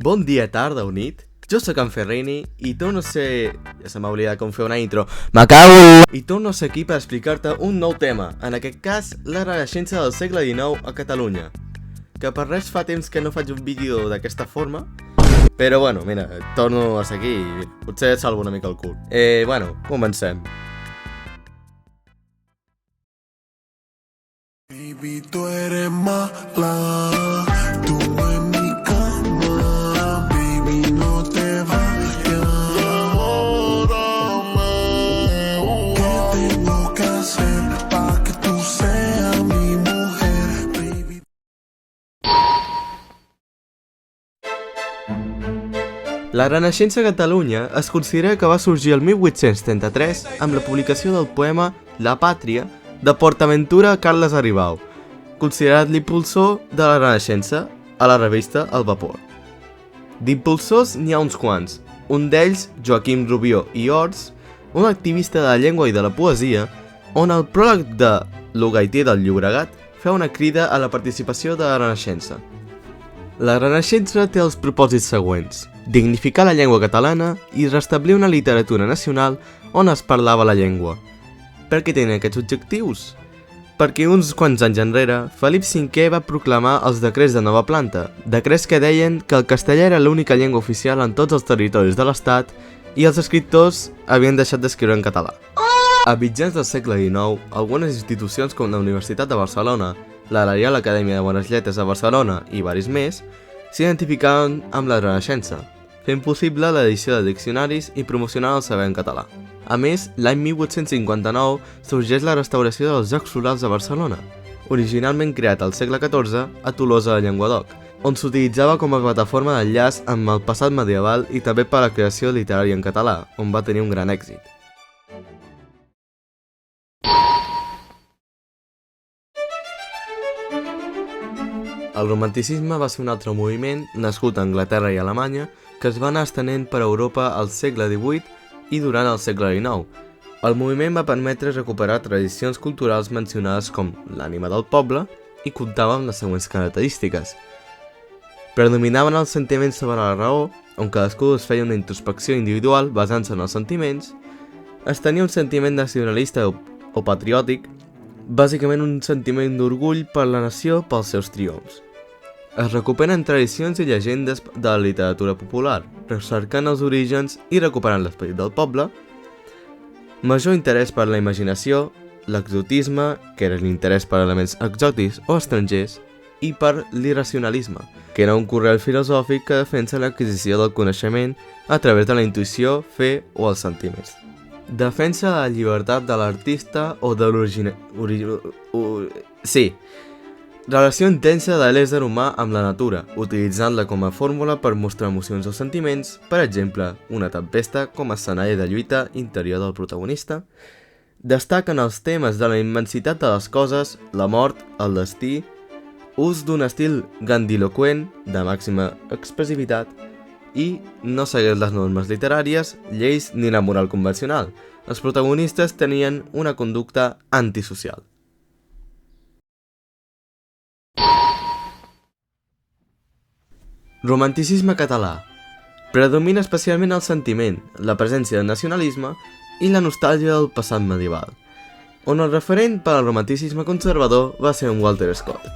Bon dia, tarda o nit. Jo sóc en Ferrini i torno a ser... Ja se m'ha oblidat com fer una intro. Me cago! I torno a ser aquí per explicar-te un nou tema, en aquest cas, la renaixença del segle XIX a Catalunya. Que per res fa temps que no faig un vídeo d'aquesta forma, però bueno, mira, torno a seguir i potser et salvo una mica el cul. Bueno, comencem. Baby, tú eres mala, tú en mi cama, baby, no te vayas. ¿Qué tengo que hacer para que tú seas mi mujer, baby? La Renaixença a Catalunya es considera que va sorgir el 1833 amb la publicació del poema La Pàtria de PortAventura Carles Aribau, considerat l'impulsor de la Renaixença a la revista El Vapor. D'impulsors n'hi ha uns quants, un d'ells Joaquim Rubió i Ors, un activista de la llengua i de la poesia, on el pròleg de L'Ugaiter del Llobregat fa una crida a la participació de la Renaixença. La Renaixença té els propòsits següents: dignificar la llengua catalana i restablir una literatura nacional on es parlava la llengua. Per què tenen aquests objectius? Perquè uns quants anys enrere, Felip V va proclamar els decrets de nova planta, decrets que deien que el castellà era l'única llengua oficial en tots els territoris de l'Estat i els escriptors havien deixat d'escriure en català. A mitjans del segle XIX, algunes institucions com la Universitat de Barcelona, la Reial Acadèmia de Bones Lletres de Barcelona i varis més, s'identificaven amb la Renaixença, fent possible l'edició de diccionaris i promocionant el saber en català. A més, l'any 1859 sorgeix la restauració dels Jocs Florals de Barcelona, originalment creat al segle XIV a Tolosa de Llenguadoc, on s'utilitzava com a plataforma d'enllaç amb el passat medieval i també per a la creació literària en català, on va tenir un gran èxit. El romanticisme va ser un altre moviment nascut a Anglaterra i Alemanya que es va anar estenent per Europa al segle XVIII i durant el segle XIX. El moviment va permetre recuperar tradicions culturals mencionades com l'ànima del poble i comptava amb les següents característiques. Predominaven els sentiments sobre la raó, on cadascú es feia una introspecció individual basant-se en els sentiments, es tenia un sentiment nacionalista o patriòtic, bàsicament un sentiment d'orgull per la nació pels seus triomfs. Es recuperen tradicions i llegendes de la literatura popular, recercant els orígens i recuperant l'esperit del poble, major interès per la imaginació, l'exotisme, que era l'interès per elements exòtics o estrangers, i per l'irracionalisme, que era un corrent filosòfic que defensa l'adquisició del coneixement a través de la intuïció, fe o els sentiments. Defensa de la llibertat de l'artista o de relació intensa de l'ésser humà amb la natura, utilitzant-la com a fórmula per mostrar emocions o sentiments, per exemple, una tempesta com a escenari de lluita interior del protagonista. Destaquen els temes de la immensitat de les coses, la mort, el destí, ús d'un estil grandiloqüent, de màxima expressivitat, i no segueix les normes literàries, lleis ni la moral convencional. Els protagonistes tenien una conducta antisocial. Romanticisme català. Predomina especialment el sentiment, la presència del nacionalisme i la nostàlgia del passat medieval, on el referent per al romanticisme conservador va ser un Walter Scott.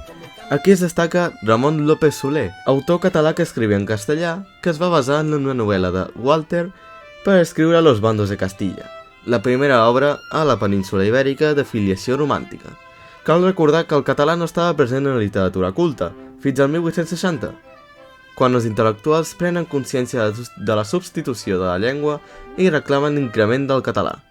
Aquí es destaca Ramon López Soler, autor català que escrivia en castellà, que es va basar en una novel·la de Walter per escriure Los bandos de Castilla, la primera obra a la península ibèrica de filiació romàntica. Cal recordar que el català no estava present en la literatura culta, fins al 1860, quan els intel·lectuals prenen consciència de la substitució de la llengua i reclamen l'increment del català.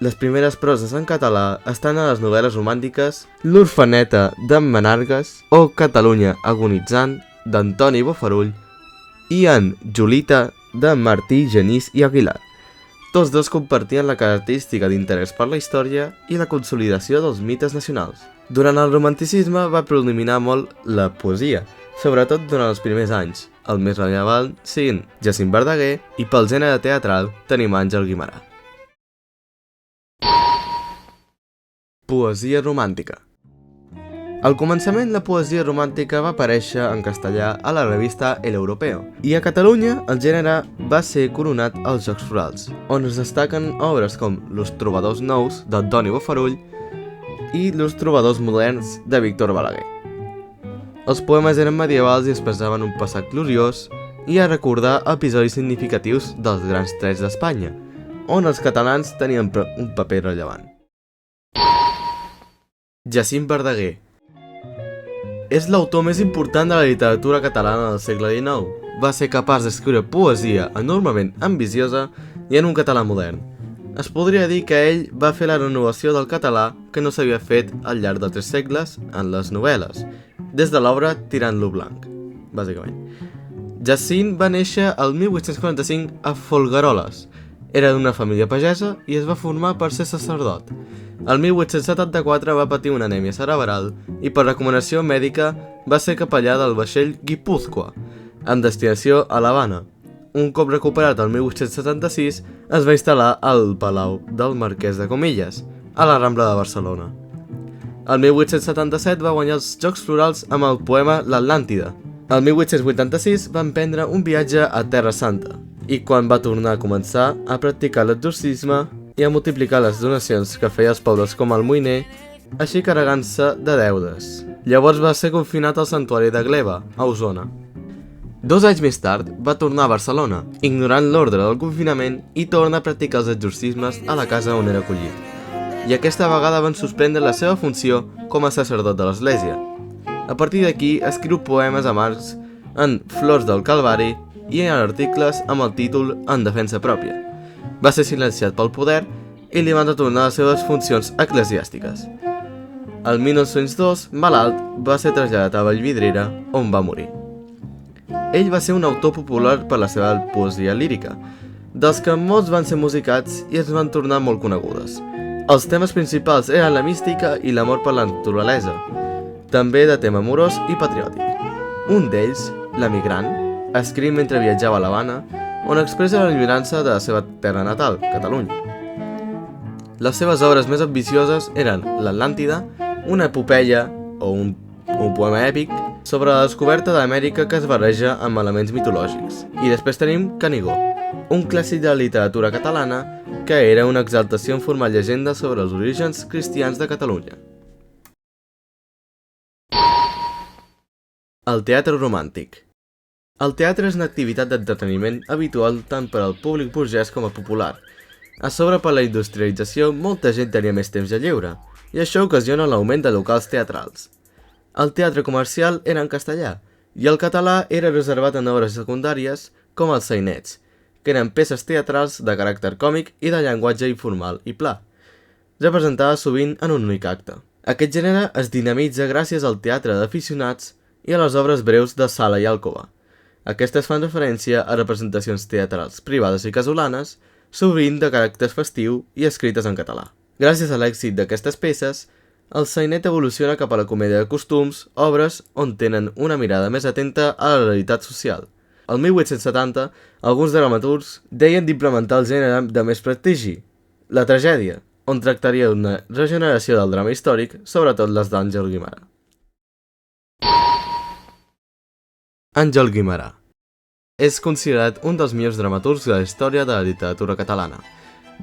Les primeres proses en català estan a les novel·les romàntiques L'Orfaneta d'en Menargues o Catalunya agonitzant d'Antoni Bofarull i en Julita de Martí Genís i Aguilar. Tots dos compartien la característica d'interès per la història i la consolidació dels mites nacionals. Durant el romanticisme va predominar molt la poesia, sobretot durant els primers anys, el més rellevant siguin Jacint Verdaguer i pel gènere teatral tenim Àngel Guimerà. Poesia romàntica. Al començament, la poesia romàntica va aparèixer en castellà a la revista El Europeo, i a Catalunya el gènere va ser coronat als Jocs Florals, on es destaquen obres com Los trobadors nous, d'Antoni Bofarull, i Los trobadors moderns, de Víctor Balaguer. Els poemes eren medievals i expressaven un passat gloriós i a recordar episodis significatius dels grans trets d'Espanya, on els catalans tenien un paper rellevant. Jacint Verdaguer és l'autor més important de la literatura catalana del segle XIX. Va ser capaç d'escriure poesia enormement ambiciosa i en un català modern. Es podria dir que ell va fer la renovació del català que no s'havia fet al llarg de 3 segles en les novel·les, des de l'obra Tirant-lo blanc, bàsicament. Jacint va néixer el 1845 a Folgueroles. Era d'una família pagesa i es va formar per ser sacerdot. El 1874 va patir una anèmia cerebral i per recomanació mèdica va ser capellà del vaixell Guipúzcoa, amb destinació a l'Havana. Un cop recuperat el 1876 es va instal·lar al Palau del Marquès de Comillas, a la Rambla de Barcelona. El 1877 va guanyar els Jocs Florals amb el poema L'Atlàntida. El 1886 va emprendre un viatge a Terra Santa i quan va tornar a començar a practicar l'exorcisme i a multiplicar les donacions que feia als pobres com el Moiner, així carregant-se de deudes. Llavors va ser confinat al santuari de Gleva, a Osona. 2 anys més tard va tornar a Barcelona, ignorant l'ordre del confinament i torna a practicar els exorcismes a la casa on era acollit. I aquesta vegada van suspendre la seva funció com a sacerdot de l'església. A partir d'aquí escriu poemes amargs en Flors del Calvari i en articles amb el títol En defensa pròpia. Va ser silenciat pel poder i li van retornar les seves funcions eclesiàstiques. El 1902, malalt, va ser traslladat a Vallvidrera, on va morir. Ell va ser un autor popular per la seva poesia lírica, dels que molts van ser musicats i es van tornar molt conegudes. Els temes principals eren la mística i l'amor per la naturalesa, també de tema amorós i patriòtic. Un d'ells, L'emigrant, escrit mentre viatjava a l'Havana, on expressa l'enyorança de la seva terra natal, Catalunya. Les seves obres més ambicioses eren L'Atlàntida, una epopeia o un poema èpic sobre la descoberta d'Amèrica que es barreja amb elements mitològics. I després tenim Canigó, un clàssic de la literatura catalana que era una exaltació en forma llegenda sobre els orígens cristians de Catalunya. El teatre romàntic. El teatre és una activitat d'entreteniment habitual tant per al públic burgès com a popular. A sobre per la industrialització, molta gent tenia més temps de lleure, i això ocasiona l'augment de locals teatrals. El teatre comercial era en castellà, i el català era reservat en obres secundàries com els sainets, que eren peces teatrals de caràcter còmic i de llenguatge informal i pla, representades sovint en un únic acte. Aquest gènere es dinamitza gràcies al teatre d'aficionats i a les obres breus de sala i alcova. Aquestes fan referència a representacions teatrals privades i casolanes, sovint de caràcter festiu i escrites en català. Gràcies a l'èxit d'aquestes peces, el sainet evoluciona cap a la comèdia de costums, obres on tenen una mirada més atenta a la realitat social. Al 1870, alguns dramaturgs deien d'implementar el gènere de més prestigi, la tragèdia, on tractaria d'una regeneració del drama històric, sobretot les d'Àngel Guimerà. Àngel Guimerà és considerat un dels millors dramaturgs de la història de la literatura catalana.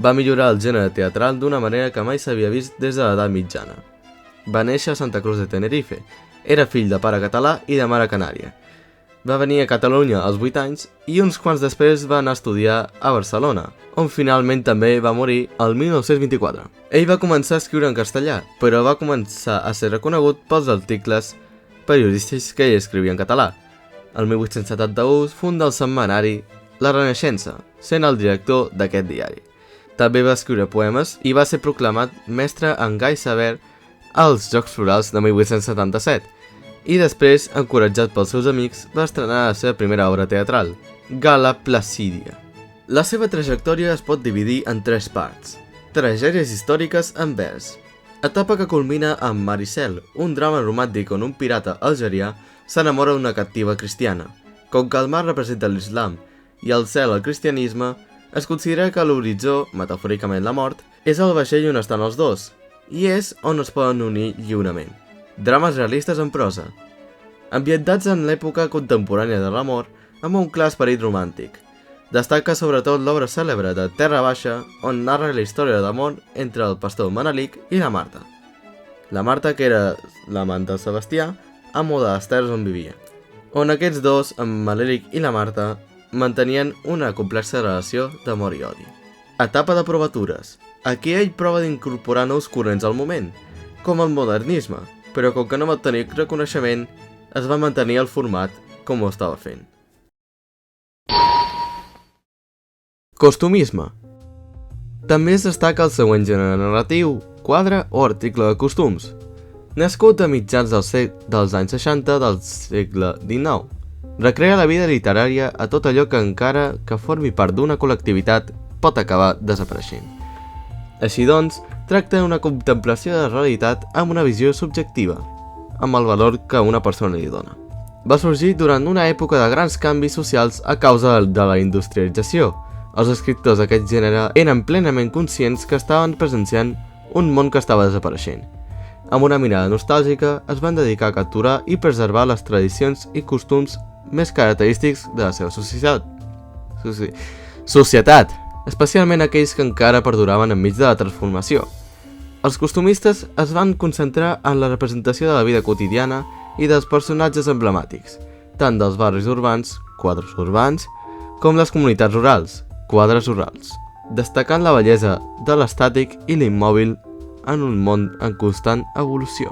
Va millorar el gènere teatral d'una manera que mai s'havia vist des de l'edat mitjana. Va néixer a Santa Cruz de Tenerife, era fill de pare català i de mare canària. Va venir a Catalunya als 8 anys i uns quants després va anar a estudiar a Barcelona, on finalment també va morir el 1924. Ell va començar a escriure en castellà, però va començar a ser reconegut pels articles periodístics que ell escrivia en català. El 1871 funda el setmanari La Renaixença, sent el director d'aquest diari. També va escriure poemes i va ser proclamat mestre en gai saber als Jocs Florals de 1877 i després, encoratjat pels seus amics, va estrenar la seva primera obra teatral, Gala Placídia. La seva trajectòria es pot dividir en 3 parts. Tragèdies històriques en vers. Etapa que culmina amb Maricel, un drama romàntic on un pirata algerià s'enamora d'una captiva cristiana. Com que el mar representa l'islam i el cel el cristianisme, es considera que l'horitzó, metafòricament la mort, és el vaixell on estan els dos, i és on es poden unir lliurement. Drames realistes en prosa, ambientats en l'època contemporània de l'amor amb un clar esperit romàntic. Destaca sobretot l'obra cèlebre de Terra Baixa, on narra la història d'amor entre el pastor Manelic i la Marta. La Marta, que era l'amant del Sebastià, amo de les terres on vivia, on aquests dos, amb Manelic i la Marta, mantenien una complexa relació d'amor i odi. Etapa de provatures. Aquí ell prova d'incorporar nous corrents al moment, com el modernisme, però com que no va tenir reconeixement, es va mantenir el format com ho estava fent. Costumisme. També es destaca el següent gènere narratiu, quadre o article de costums, nascut a mitjans dels anys 60 del segle XIX. Recrea la vida literària a tot allò que encara que formi part d'una col·lectivitat pot acabar desapareixent. Així doncs, tracta una contemplació de la realitat amb una visió subjectiva, amb el valor que una persona li dona. Va sorgir durant una època de grans canvis socials a causa de la industrialització. Els escriptors d'aquest gènere eren plenament conscients que estaven presenciant un món que estava desapareixent. Amb una mirada nostàlgica, es van dedicar a capturar i preservar les tradicions i costums més característics de la seva societat, especialment aquells que encara perduraven enmig de la transformació. Els costumistes es van concentrar en la representació de la vida quotidiana i dels personatges emblemàtics, tant dels barris urbans, quadres urbans, com les comunitats rurals, quadres rurals, destacant la bellesa de l'estàtic i l'immòbil en un món en constant evolució.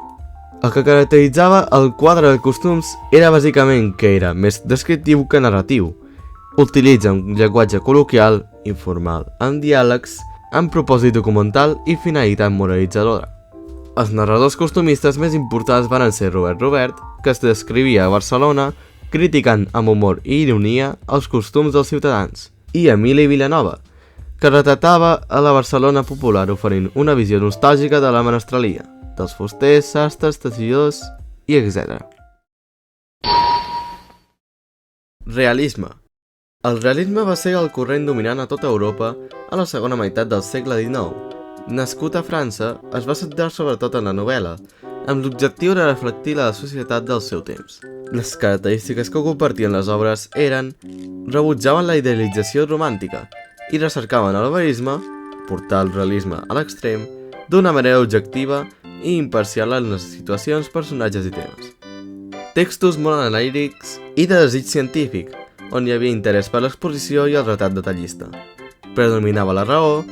El que caracteritzava el quadre de costums era bàsicament que era més descriptiu que narratiu. Utilitza un llenguatge col·loquial, informal, amb diàlegs, amb propòsit documental i finalitat moralitzadora. Els narradors costumistes més importants van ser Robert Robert, que es descrivia a Barcelona criticant amb humor i ironia els costums dels ciutadans, i Emili Vilanova, que retratava a la Barcelona popular oferint una visió nostàlgica de la menestralia, dels fusters, sastres, teixidors i etc. Realisme. El realisme va ser el corrent dominant a tota Europa a la segona meitat del segle XIX. Nascut a França, es va centrar sobretot en la novel·la, amb l'objectiu de reflectir la societat del seu temps. Les característiques que compartien les obres eren: rebutjaven la idealització romàntica i recercaven el verisme, portar el realisme a l'extrem, d'una manera objectiva i imparcial en les situacions, personatges i temes. Textos molt analítics i de desig científic, on hi havia interès per l'exposició i el retrat detallista. Predominava la raó,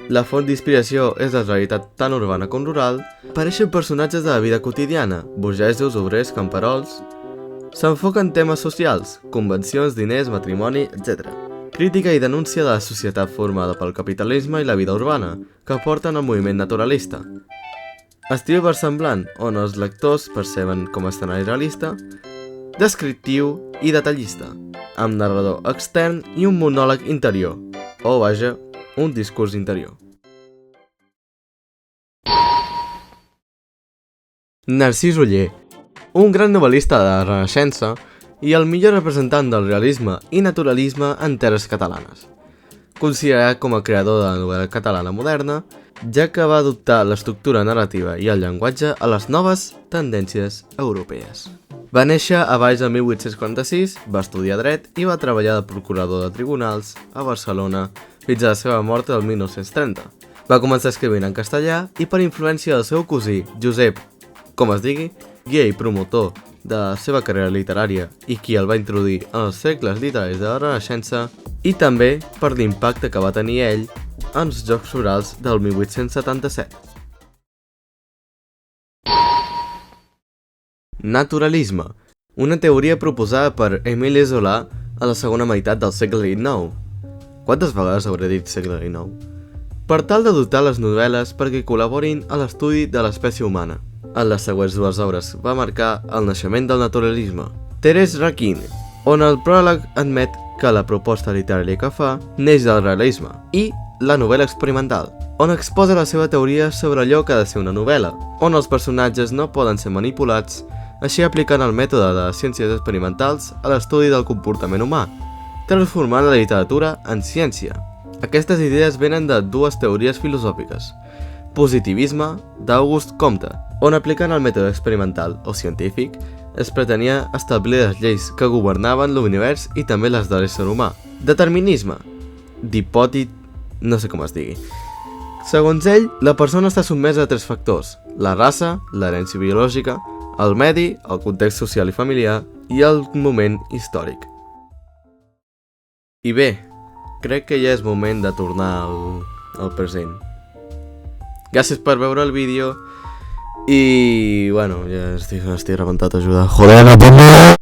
la font d'inspiració és la realitat tant urbana com rural, apareixen personatges de la vida quotidiana, burgesos, obrers, camperols. S'enfoca en temes socials, convencions, diners, matrimoni, etc. Crítica i denúncia de la societat formada pel capitalisme i la vida urbana, que porten al moviment naturalista. Estil versemblant, on els lectors perceben com a escenari realista, descriptiu i detallista, amb narrador extern i un monòleg interior, o vaja, un discurs interior. Narcís Oller, un gran novel·lista de la Renaixença i el millor representant del realisme i naturalisme en terres catalanes. Considerat com a creador de la novel·la catalana moderna, ja que va adoptar l'estructura narrativa i el llenguatge a les noves tendències europees. Va néixer a Valls el 1846, va estudiar dret i va treballar de procurador de tribunals a Barcelona fins a la seva mort el 1930. Va començar escrivint en castellà i per influència del seu cosí, Josep, com es digui, guia i promotor de la seva carrera literària i qui el va introduir en els cercles literaris de la Renaixença, i també per l'impacte que va tenir ell en els Jocs Florals del 1877. Naturalisme, una teoria proposada per Émile Zola a la segona meitat del segle XIX. Quantes vegades hauré dit segle XIX? Per tal de dotar les novel·les perquè col·laborin a l'estudi de l'espècie humana. En les següents dues obres va marcar el naixement del naturalisme. Thérèse Raquin, on el pròleg admet que la proposta literària que fa neix del realisme, i la novel·la experimental, on exposa la seva teoria sobre allò que ha de ser una novel·la, on els personatges no poden ser manipulats, així aplicant el mètode de les ciències experimentals a l'estudi del comportament humà, transformant la literatura en ciència. Aquestes idees venen de dues teories filosòfiques. positivisme d'Auguste Comte, on aplicant el mètode experimental o científic es pretenia establir les lleis que governaven l'univers i també les de l'ésser humà. Determinisme d'hipòtit... no sé com es digui. Segons ell, la persona està sotmesa a 3 factors: la raça, l'herència biològica, el medi, el context social i familiar i el moment històric. I bé, crec que ja és moment de tornar al present. Gràcies per veure el vídeo i... bueno, ja estic rebentat a ajudar. Joder, no puc...